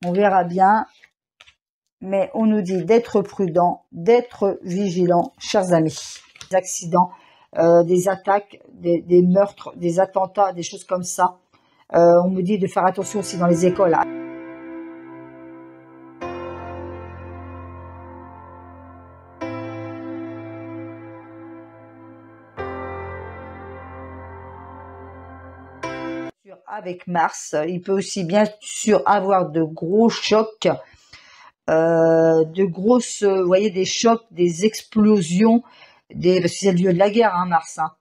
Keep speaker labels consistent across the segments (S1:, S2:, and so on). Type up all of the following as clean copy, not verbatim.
S1: On verra bien. Mais on nous dit d'être prudent, d'être vigilant, chers amis. Des accidents, des attaques, des meurtres, des attentats, des choses comme ça. On me dit de faire attention aussi dans les écoles. Avec Mars, il peut aussi bien sûr avoir de gros chocs, de grosses, vous voyez, des chocs, des explosions, parce que c'est le lieu de la guerre, hein, Mars, hein.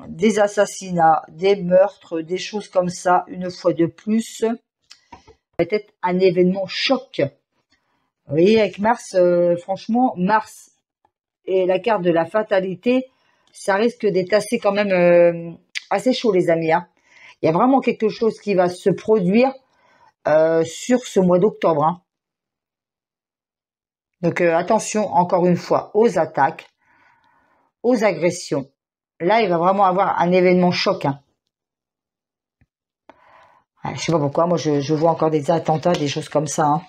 S1: Des assassinats, des meurtres, des choses comme ça, une fois de plus. Peut-être un événement choc. Vous voyez, avec Mars, franchement, Mars et la carte de la fatalité, ça risque d'être assez quand même assez chaud, les amis, hein. Il y a vraiment quelque chose qui va se produire sur ce mois d'octobre, hein. Donc attention encore une fois aux attaques, aux agressions. Là, il va vraiment avoir un événement choc, hein. Je sais pas pourquoi, moi je vois encore des attentats, des choses comme ça, hein.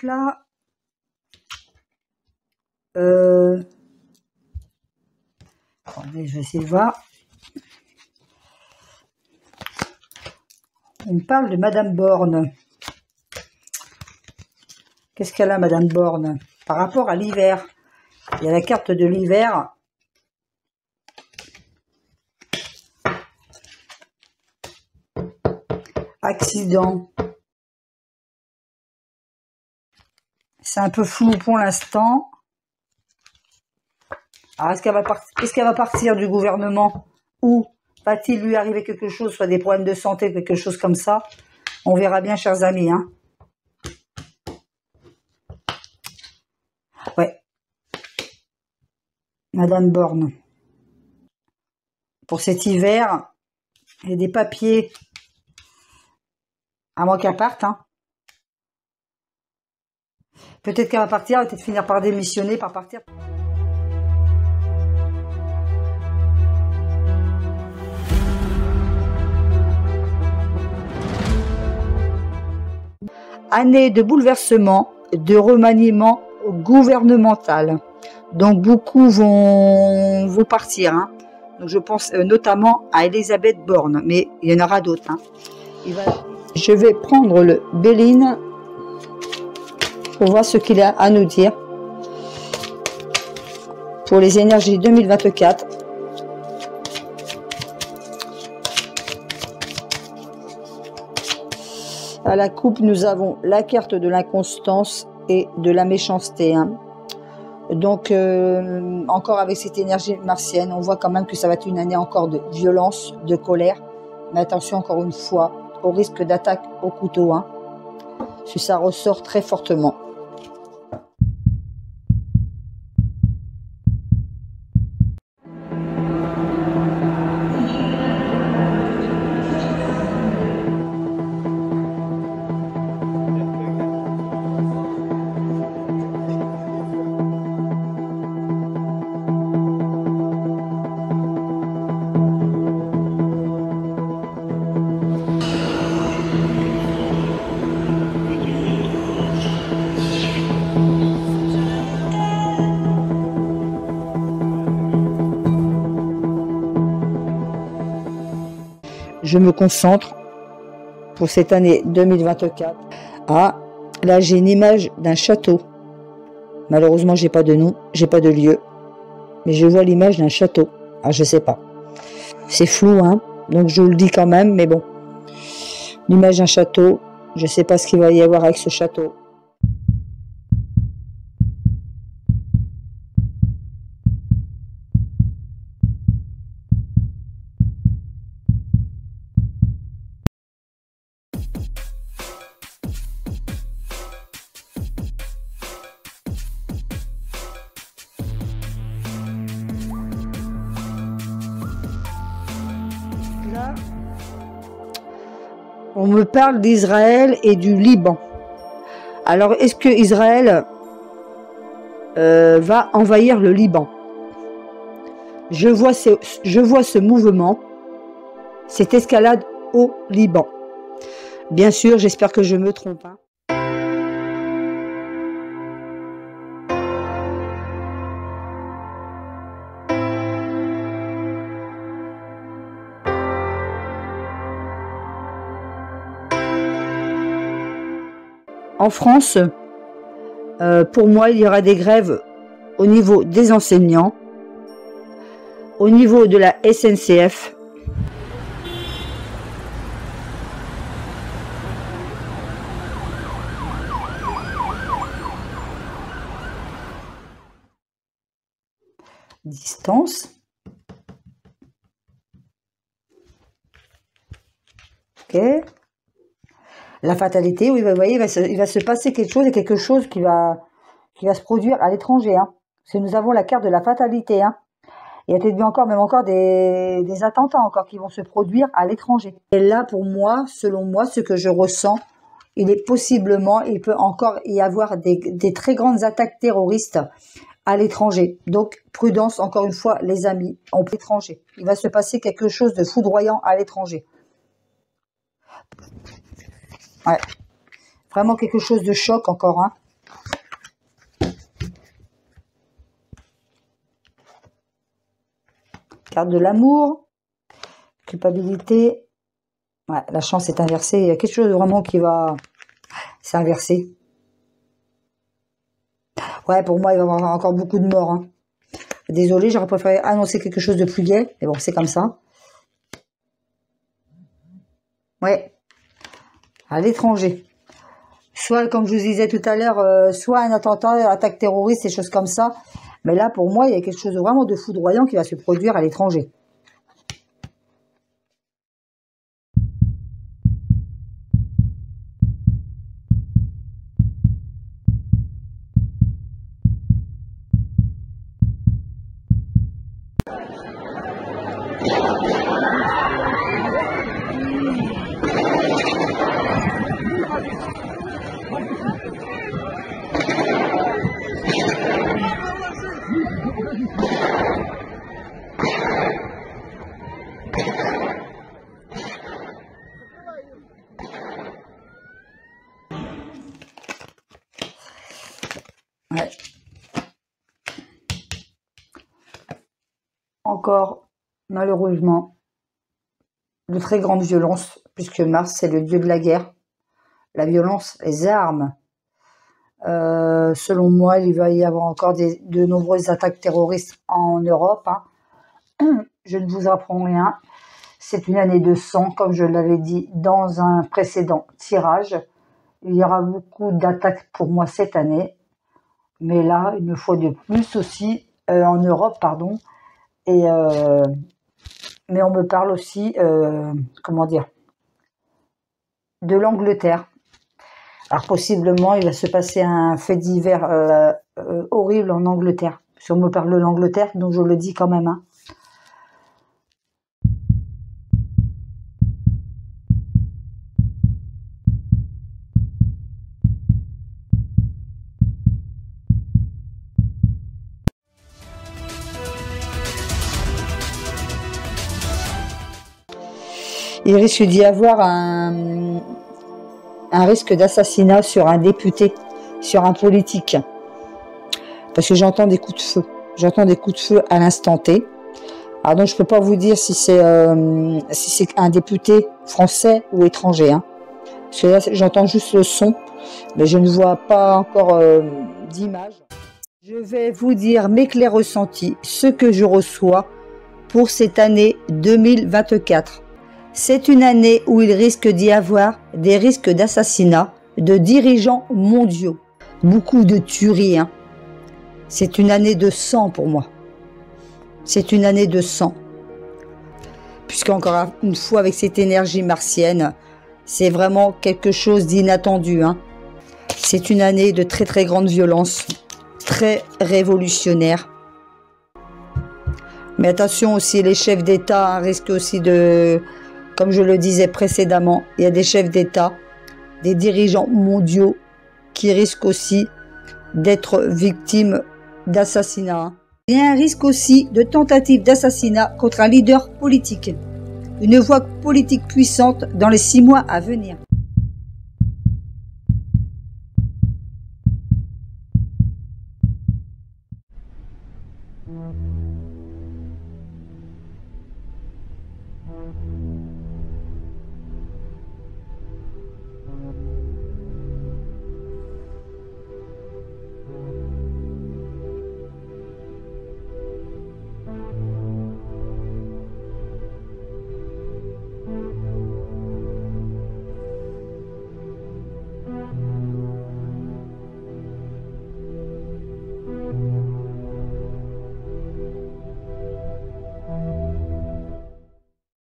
S1: Là, attendez, je vais essayer de voir. On me parle de Madame Borne. Qu'est-ce qu'elle a, Madame Borne? Par rapport à l'hiver, il y a la carte de l'hiver. Accident. C'est un peu flou pour l'instant. Alors, est-ce qu'elle va partir du gouvernement ou va-t-il lui arriver quelque chose, soit des problèmes de santé, quelque chose comme ça? On verra bien, chers amis, hein. Ouais. Madame Borne. Pour cet hiver, il y a des papiers, à moins qu'elle parte, hein. Peut-être qu'elle va partir, elle va peut-être finir par démissionner, par partir. Année de bouleversement, de remaniement gouvernemental. Donc beaucoup vont partir, hein. Donc je pense notamment à Elisabeth Borne, mais il y en aura d'autres, hein. Je vais prendre le Béline pour voir ce qu'il a à nous dire pour les énergies 2024. À la coupe, nous avons la carte de l'inconstance et de la méchanceté, hein. Donc, encore avec cette énergie martienne, on voit quand même que ça va être une année encore de violence, de colère. Mais attention, encore une fois, au risque d'attaque au couteau, hein, si ça ressort très fortement. Je me concentre pour cette année 2024. Ah, là j'ai une image d'un château. Malheureusement, j'ai pas de nom, j'ai pas de lieu. Mais je vois l'image d'un château. Ah, je sais pas. C'est flou, hein. Donc je vous le dis quand même, mais bon. L'image d'un château, je sais pas ce qu'il va y avoir avec ce château. Là, on me parle d'Israël et du Liban. Alors, est-ce que Israël va envahir le Liban? Je vois ce mouvement, cette escalade au Liban. Bien sûr, j'espère que je me trompe, hein. En France, pour moi, il y aura des grèves au niveau des enseignants, au niveau de la SNCF. Distance. Ok. La fatalité, oui, vous voyez, il va se passer quelque chose qui va se produire à l'étranger, hein. Parce que nous avons la carte de la fatalité, hein. Il y a peut-être même encore des attentats encore qui vont se produire à l'étranger. Et là, pour moi, selon moi, ce que je ressens, il peut encore y avoir des très grandes attaques terroristes à l'étranger. Donc, prudence, encore une fois, les amis, en l'étranger. Il va se passer quelque chose de foudroyant à l'étranger. Ouais. Vraiment quelque chose de choc encore, hein. Carte de l'amour, culpabilité. Ouais, la chance est inversée. Il y a quelque chose vraiment qui va... C'est inversé. Ouais, pour moi, il va y avoir encore beaucoup de morts, hein. Désolée, j'aurais préféré annoncer quelque chose de plus gai. Mais bon, c'est comme ça. Ouais. À l'étranger. Soit, comme je vous disais tout à l'heure, soit un attentat, attaque terroriste, des choses comme ça. Mais là, pour moi, il y a quelque chose de vraiment de foudroyant qui va se produire à l'étranger. Ouais. Encore, malheureusement, de très grande violence, puisque Mars, c'est le dieu de la guerre, la violence, les armes. Selon moi, il va y avoir encore de nombreuses attaques terroristes en Europe, hein. Je ne vous apprends rien. C'est une année de sang, comme je l'avais dit dans un précédent tirage. Il y aura beaucoup d'attaques pour moi cette année. Mais là, une fois de plus aussi, en Europe, pardon. Et mais on me parle aussi, comment dire, de l'Angleterre. Alors possiblement, il va se passer un fait divers horrible en Angleterre. Si on me parle de l'Angleterre, donc je le dis quand même, hein. Il risque d'y avoir un risque d'assassinat sur un député, sur un politique. Parce que j'entends des coups de feu. J'entends des coups de feu à l'instant T. Alors donc je peux pas vous dire si c'est un député français ou étranger, hein. Parce que là, j'entends juste le son, mais je ne vois pas encore d'image. Je vais vous dire mes clairs ressentis, ce que je reçois pour cette année 2024. C'est une année où il risque d'y avoir des risques d'assassinat de dirigeants mondiaux. Beaucoup de tueries. Hein. C'est une année de sang pour moi. C'est une année de sang. Puisqu'encore une fois, avec cette énergie martienne, c'est vraiment quelque chose d'inattendu. Hein. C'est une année de très très grande violence, très révolutionnaire. Mais attention aussi, les chefs d'État risquent aussi de, comme je le disais précédemment, il y a des chefs d'État, des dirigeants mondiaux qui risquent aussi d'être victimes d'assassinat. Il y a un risque aussi de tentative d'assassinat contre un leader politique. Une voix politique puissante dans les 6 mois à venir.